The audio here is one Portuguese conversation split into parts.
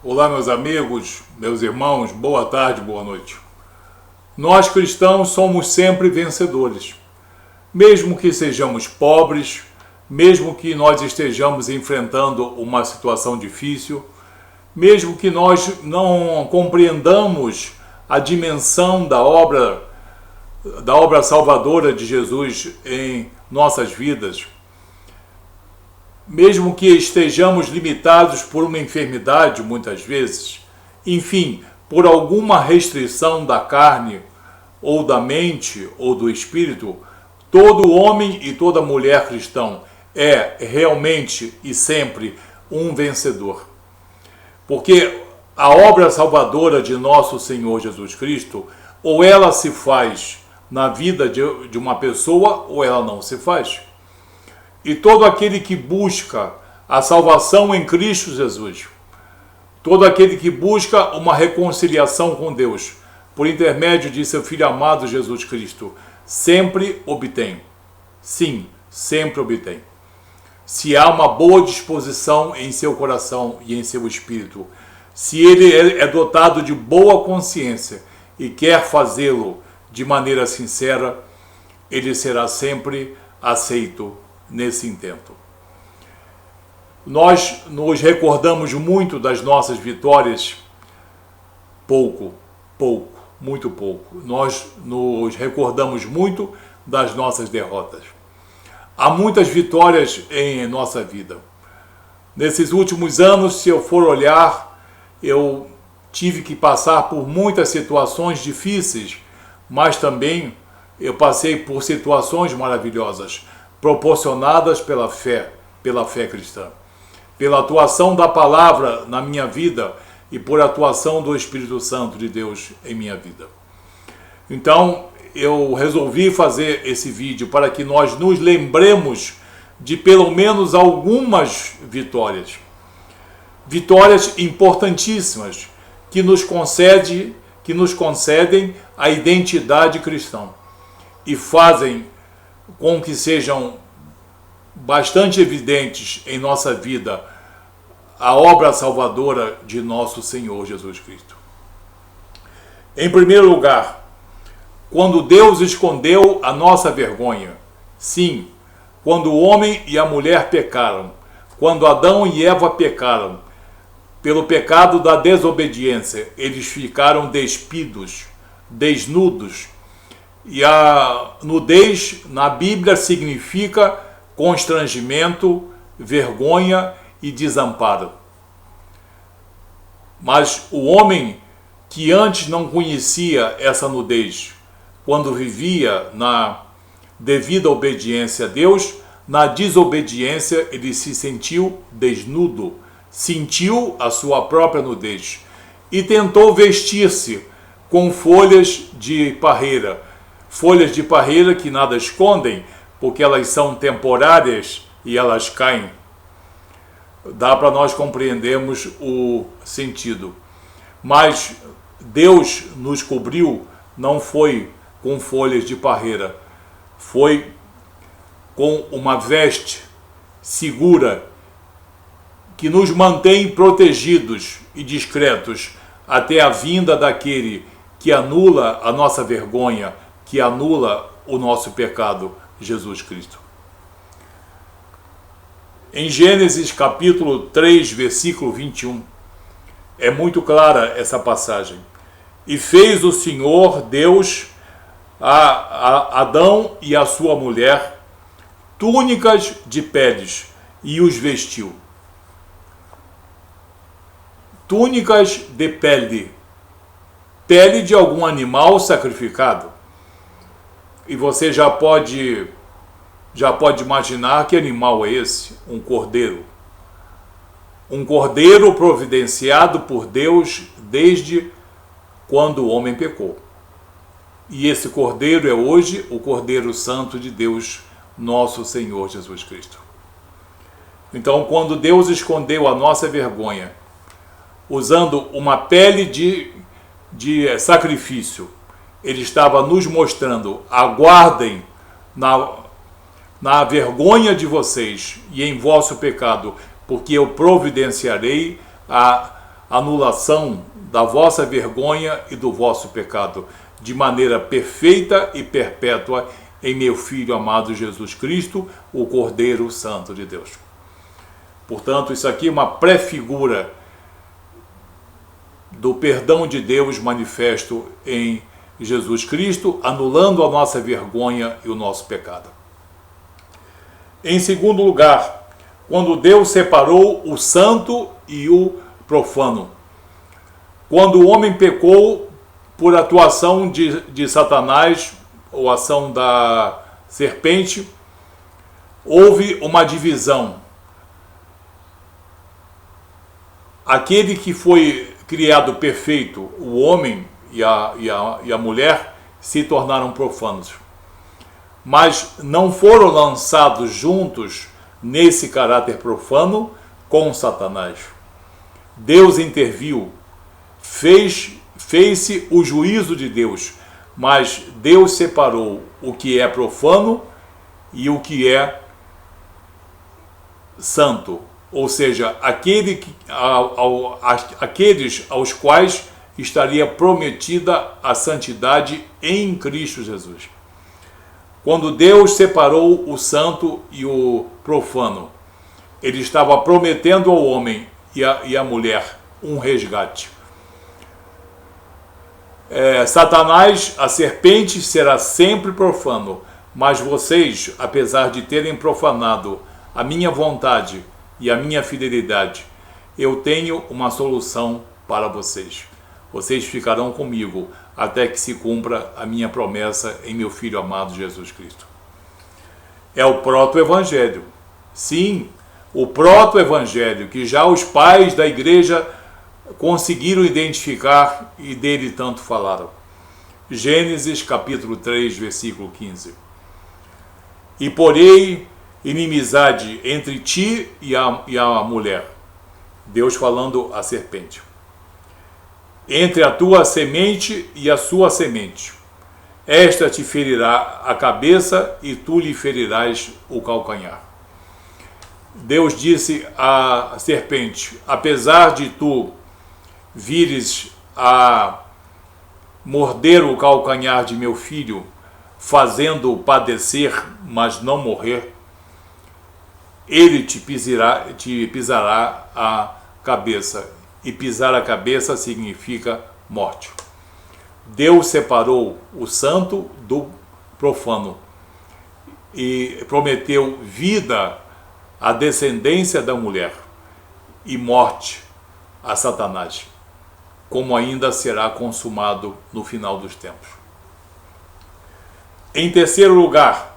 Olá, meus amigos, meus irmãos, boa tarde, boa noite. Nós cristãos somos sempre vencedores. Mesmo que sejamos pobres, mesmo que nós estejamos enfrentando uma situação difícil, mesmo que nós não compreendamos a dimensão da obra salvadora de Jesus em nossas vidas, mesmo que estejamos limitados por uma enfermidade muitas vezes, enfim, por alguma restrição da carne, ou da mente, ou do espírito, todo homem e toda mulher cristão é realmente e sempre um vencedor. Porque a obra salvadora de nosso Senhor Jesus Cristo, ou ela se faz na vida de uma pessoa, ou ela não se faz. E todo aquele que busca a salvação em Cristo Jesus, todo aquele que busca uma reconciliação com Deus, por intermédio de seu Filho amado Jesus Cristo, sempre obtém. Sim, sempre obtém. Se há uma boa disposição em seu coração e em seu espírito, se ele é dotado de boa consciência e quer fazê-lo de maneira sincera, ele será sempre aceito nesse intento. Nós nos recordamos muito das nossas vitórias, muito pouco. Nós nos recordamos muito das nossas derrotas. Há muitas vitórias em nossa vida. Nesses últimos anos, se eu for olhar, eu tive que passar por muitas situações difíceis, mas também eu passei por situações maravilhosas, proporcionadas pela fé cristã, pela atuação da palavra na minha vida e por atuação do Espírito Santo de Deus em minha vida. Então, eu resolvi fazer esse vídeo para que nós nos lembremos de pelo menos algumas vitórias. Vitórias importantíssimas que nos concedem a identidade cristã e fazem com que sejam bastante evidentes em nossa vida a obra salvadora de nosso Senhor Jesus Cristo. Em primeiro lugar, quando Deus escondeu a nossa vergonha, sim, quando o homem e a mulher pecaram, quando Adão e Eva pecaram, pelo pecado da desobediência, eles ficaram despidos, desnudos. E a nudez na Bíblia significa constrangimento, vergonha e desamparo. Mas o homem que antes não conhecia essa nudez, quando vivia na devida obediência a Deus, na desobediência ele se sentiu desnudo, sentiu a sua própria nudez e tentou vestir-se com folhas de parreira que nada escondem, porque elas são temporárias e elas caem. Dá para nós compreendermos o sentido. Mas Deus nos cobriu, não foi com folhas de parreira, foi com uma veste segura que nos mantém protegidos e discretos até a vinda daquele que anula a nossa vergonha, que anula o nosso pecado, Jesus Cristo. Em Gênesis capítulo 3, versículo 21, é muito clara essa passagem. E fez o Senhor Deus a Adão e a sua mulher túnicas de peles e os vestiu. Túnicas de pele de algum animal sacrificado. E você já pode imaginar que animal é esse? Um cordeiro. Um cordeiro providenciado por Deus desde quando o homem pecou. E esse cordeiro é hoje o Cordeiro Santo de Deus, nosso Senhor Jesus Cristo. Então, quando Deus escondeu a nossa vergonha, usando uma pele de sacrifício, ele estava nos mostrando: aguardem na vergonha de vocês e em vosso pecado, porque eu providenciarei a anulação da vossa vergonha e do vosso pecado, de maneira perfeita e perpétua, em meu Filho amado Jesus Cristo, o Cordeiro Santo de Deus. Portanto, isso aqui é uma pré-figura do perdão de Deus manifesto em Jesus Cristo, anulando a nossa vergonha e o nosso pecado. Em segundo lugar, quando Deus separou o santo e o profano. Quando o homem pecou por atuação de Satanás, ou ação da serpente, houve uma divisão. Aquele que foi criado perfeito, o homem e a mulher, se tornaram profanos. Mas não foram lançados juntos nesse caráter profano com Satanás. Deus interviu, fez-se o juízo de Deus, mas Deus separou o que é profano e o que é santo, ou seja, aqueles aos quais estaria prometida a santidade em Cristo Jesus. Quando Deus separou o santo e o profano, ele estava prometendo ao homem e à mulher um resgate. Satanás, a serpente, será sempre profano, mas vocês, apesar de terem profanado a minha vontade e a minha fidelidade, eu tenho uma solução para vocês. Vocês ficarão comigo até que se cumpra a minha promessa em meu Filho amado Jesus Cristo. É o proto-evangelho. Sim, o proto-evangelho que já os pais da igreja conseguiram identificar e dele tanto falaram. Gênesis capítulo 3, versículo 15. E porei inimizade entre ti e a mulher. Deus falando à serpente. Entre a tua semente e a sua semente. Esta te ferirá a cabeça e tu lhe ferirás o calcanhar. Deus disse à serpente, apesar de tu vires a morder o calcanhar de meu filho, fazendo-o padecer, mas não morrer, ele te pisará a cabeça. E pisar a cabeça significa morte. Deus separou o santo do profano e prometeu vida à descendência da mulher e morte a Satanás, como ainda será consumado no final dos tempos. Em terceiro lugar,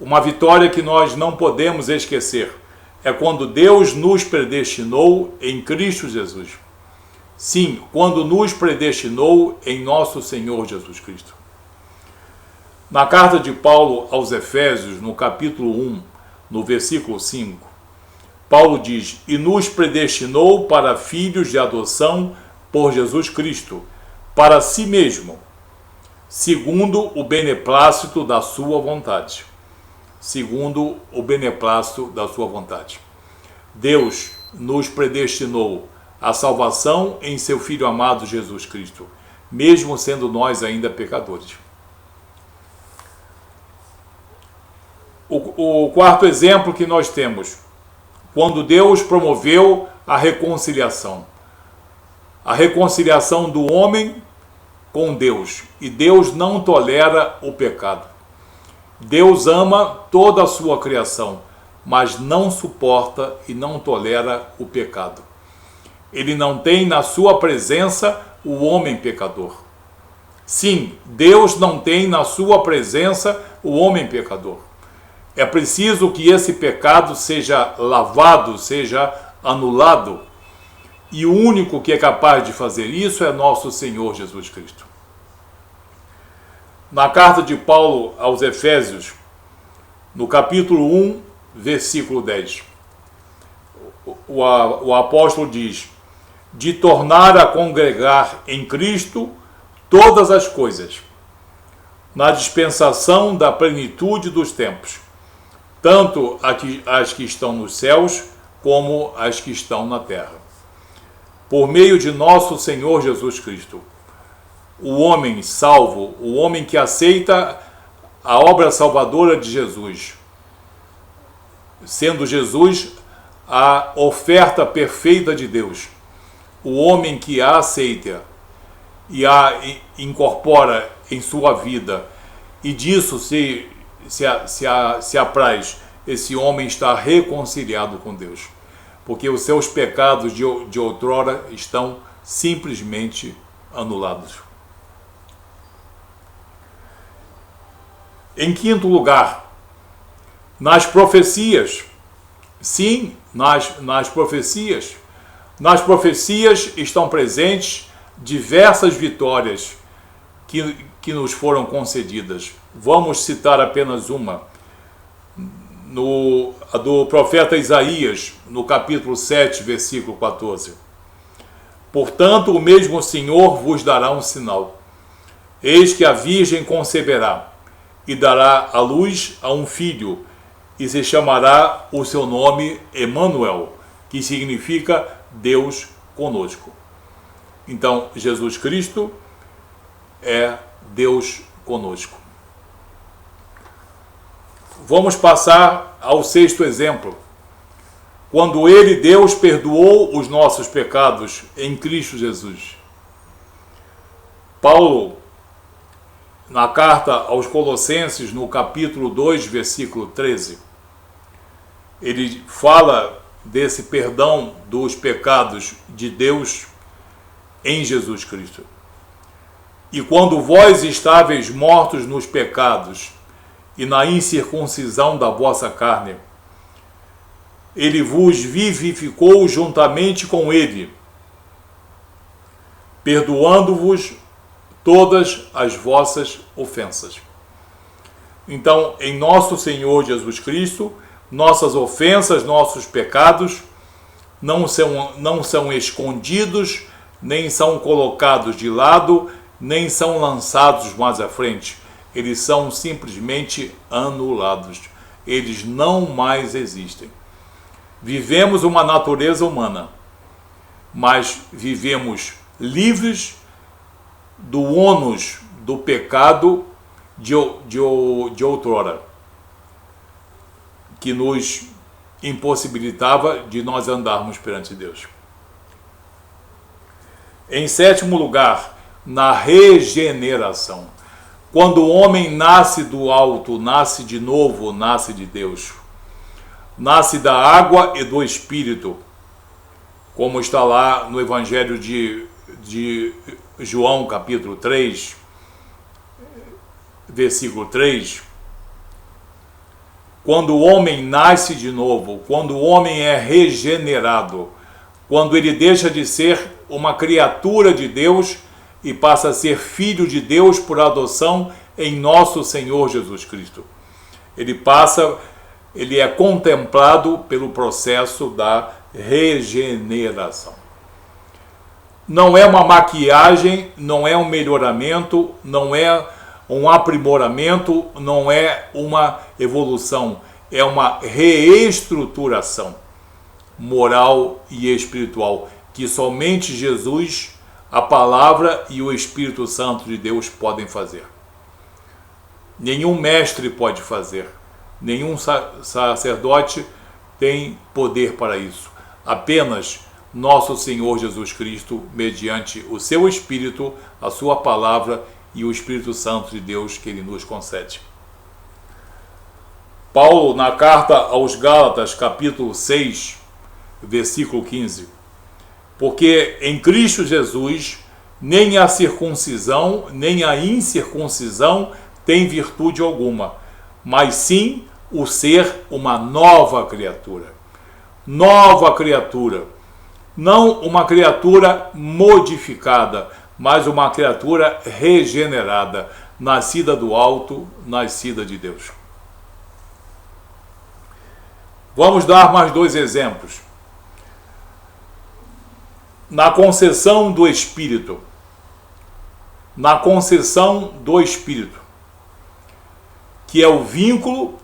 uma vitória que nós não podemos esquecer é quando Deus nos predestinou em Cristo Jesus. Sim, quando nos predestinou em nosso Senhor Jesus Cristo. Na carta de Paulo aos Efésios, no capítulo 1, no versículo 5, Paulo diz, e nos predestinou para filhos de adoção por Jesus Cristo, para si mesmo, segundo o beneplácito da sua vontade. Segundo o beneplácito da sua vontade. Deus nos predestinou à salvação em seu Filho amado Jesus Cristo, mesmo sendo nós ainda pecadores. O quarto exemplo que nós temos, quando Deus promoveu a reconciliação. A reconciliação do homem com Deus. E Deus não tolera o pecado. Deus ama toda a sua criação, mas não suporta e não tolera o pecado. Ele não tem na sua presença o homem pecador. Sim, Deus não tem na sua presença o homem pecador. É preciso que esse pecado seja lavado, seja anulado. E o único que é capaz de fazer isso é nosso Senhor Jesus Cristo. Na carta de Paulo aos Efésios, no capítulo 1, versículo 10, o apóstolo diz, de tornar a congregar em Cristo todas as coisas, na dispensação da plenitude dos tempos, tanto as que estão nos céus, como as que estão na terra. por meio de nosso Senhor Jesus Cristo. O homem salvo, o homem que aceita a obra salvadora de Jesus, sendo Jesus a oferta perfeita de Deus. O homem que a aceita e a incorpora em sua vida, e disso se apraz, esse homem está reconciliado com Deus, porque os seus pecados de outrora estão simplesmente anulados. Em quinto lugar, nas profecias. Sim, nas profecias. Nas profecias estão presentes diversas vitórias que nos foram concedidas. Vamos citar apenas uma. A do profeta Isaías, no capítulo 7, versículo 14. Portanto, o mesmo Senhor vos dará um sinal. Eis que a Virgem conceberá e dará à luz a um filho, e se chamará o seu nome Emanuel, que significa Deus conosco. Então, Jesus Cristo é Deus conosco. Vamos passar ao sexto exemplo. Quando Ele, Deus, perdoou os nossos pecados em Cristo Jesus. Paulo, na carta aos Colossenses, no capítulo 2, versículo 13, ele fala desse perdão dos pecados de Deus em Jesus Cristo. E quando vós estáveis mortos nos pecados e na incircuncisão da vossa carne, Ele vos vivificou juntamente com Ele, perdoando-vos todas as vossas ofensas. Então, em nosso Senhor Jesus Cristo, nossas ofensas, nossos pecados não são escondidos, nem são colocados de lado, nem são lançados mais à frente. Eles são simplesmente anulados. Eles não mais existem. Vivemos uma natureza humana, mas vivemos livres do ônus do pecado de outrora, que nos impossibilitava de nós andarmos perante Deus. Em sétimo lugar, na regeneração. Quando o homem nasce do alto, nasce de novo, nasce de Deus. Nasce da água e do Espírito, como está lá no Evangelho de João, capítulo 3, versículo 3. Quando o homem nasce de novo, quando o homem é regenerado, quando ele deixa de ser uma criatura de Deus e passa a ser filho de Deus por adoção em nosso Senhor Jesus Cristo. Ele é contemplado pelo processo da regeneração. Não é uma maquiagem, não é um melhoramento, não é um aprimoramento, não é uma evolução, é uma reestruturação moral e espiritual, que somente Jesus, a palavra e o Espírito Santo de Deus podem fazer. Nenhum mestre pode fazer, nenhum sacerdote tem poder para isso. Apenas nosso Senhor Jesus Cristo, mediante o seu Espírito, a sua palavra e o Espírito Santo de Deus que ele nos concede. Paulo, na carta aos Gálatas, capítulo 6, versículo 15. Porque em Cristo Jesus, nem a circuncisão, nem a incircuncisão tem virtude alguma, mas sim o ser uma nova criatura. Nova criatura. Não uma criatura modificada, mas uma criatura regenerada, nascida do alto, nascida de Deus. Vamos dar mais dois exemplos. Na concessão do Espírito. Na concessão do Espírito, que é o vínculo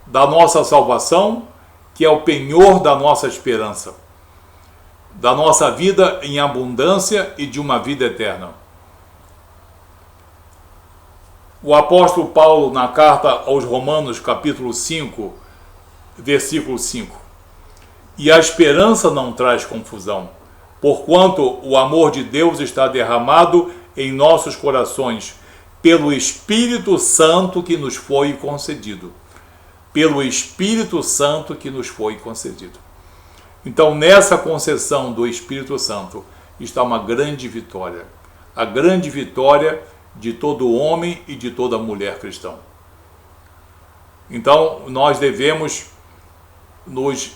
da nossa salvação, que é o penhor da nossa esperança. da nossa vida em abundância e de uma vida eterna. O apóstolo Paulo, na carta aos Romanos, capítulo 5, versículo 5: e a esperança não traz confusão, porquanto o amor de Deus está derramado em nossos corações, pelo Espírito Santo que nos foi concedido. Pelo Espírito Santo que nos foi concedido. Então, nessa concessão do Espírito Santo está uma grande vitória. A grande vitória de todo homem e de toda mulher cristã. Então, nós devemos nos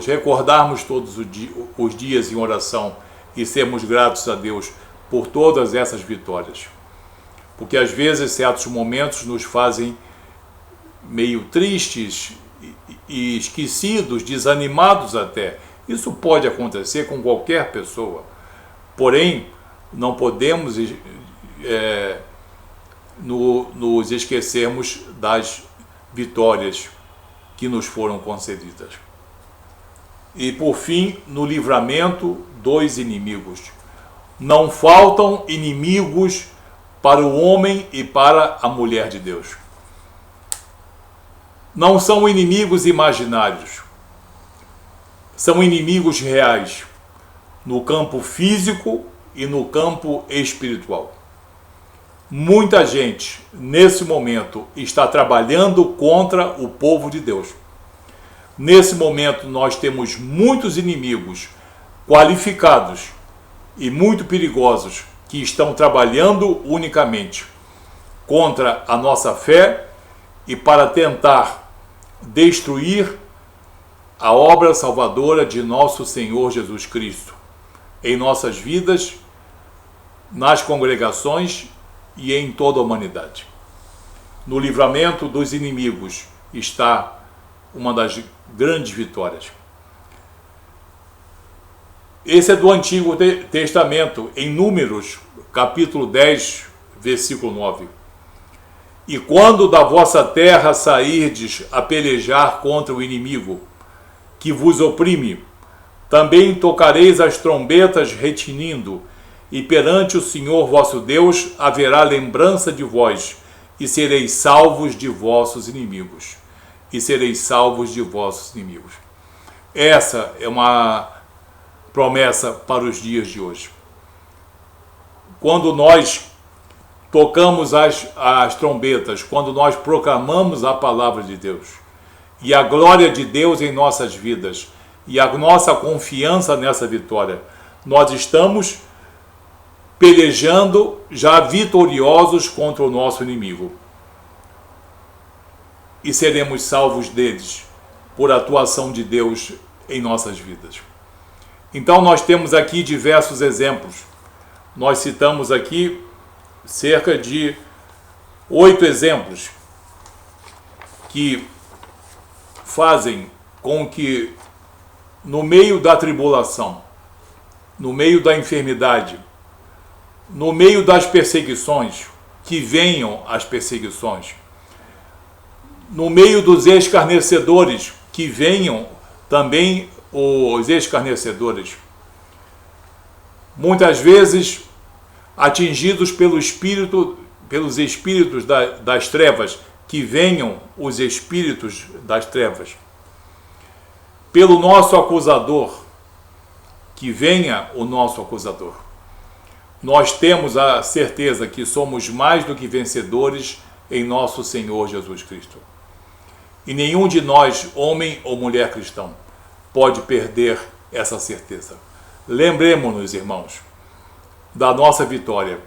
recordarmos todos os dias em oração e sermos gratos a Deus por todas essas vitórias. Porque às vezes certos momentos nos fazem meio tristes e esquecidos, desanimados até. Isso pode acontecer com qualquer pessoa. Porém, não podemos nos esquecermos das vitórias que nos foram concedidas. E por fim, no livramento dos inimigos. Não faltam inimigos para o homem e para a mulher de Deus. Não são inimigos imaginários. São inimigos reais, no campo físico e no campo espiritual. Muita gente, nesse momento, está trabalhando contra o povo de Deus. Nesse momento, nós temos muitos inimigos qualificados e muito perigosos que estão trabalhando unicamente contra a nossa fé e para tentar destruir a obra salvadora de nosso Senhor Jesus Cristo em nossas vidas, nas congregações e em toda a humanidade. No livramento dos inimigos está uma das grandes vitórias. Esse é do Antigo Testamento, em Números, capítulo 10, versículo 9. E quando da vossa terra sairdes a pelejar contra o inimigo, que vos oprime, também tocareis as trombetas retinindo, e perante o Senhor vosso Deus haverá lembrança de vós, e sereis salvos de vossos inimigos. E sereis salvos de vossos inimigos. Essa é uma promessa para os dias de hoje. Quando nós tocamos as trombetas, quando nós proclamamos a palavra de Deus, e a glória de Deus em nossas vidas, e a nossa confiança nessa vitória, nós estamos pelejando já vitoriosos contra o nosso inimigo. E seremos salvos deles por atuação de Deus em nossas vidas. Então nós temos aqui diversos exemplos. Nós citamos aqui cerca de 8 exemplos que fazem com que no meio da tribulação, no meio da enfermidade, no meio das perseguições, que venham as perseguições, no meio dos escarnecedores, que venham também os escarnecedores. Muitas vezes atingidos pelos espíritos das trevas, que venham os espíritos das trevas. Pelo nosso acusador, que venha o nosso acusador. Nós temos a certeza que somos mais do que vencedores em nosso Senhor Jesus Cristo. E nenhum de nós, homem ou mulher cristão, pode perder essa certeza. Lembremos-nos, irmãos, da nossa vitória,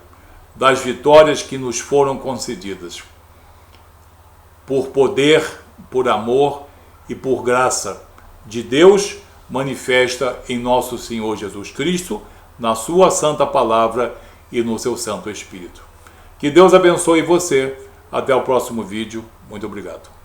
das vitórias que nos foram concedidas, por poder, por amor e por graça de Deus manifesta em nosso Senhor Jesus Cristo, na sua santa palavra e no seu Santo Espírito. Que Deus abençoe você. Até o próximo vídeo. Muito obrigado.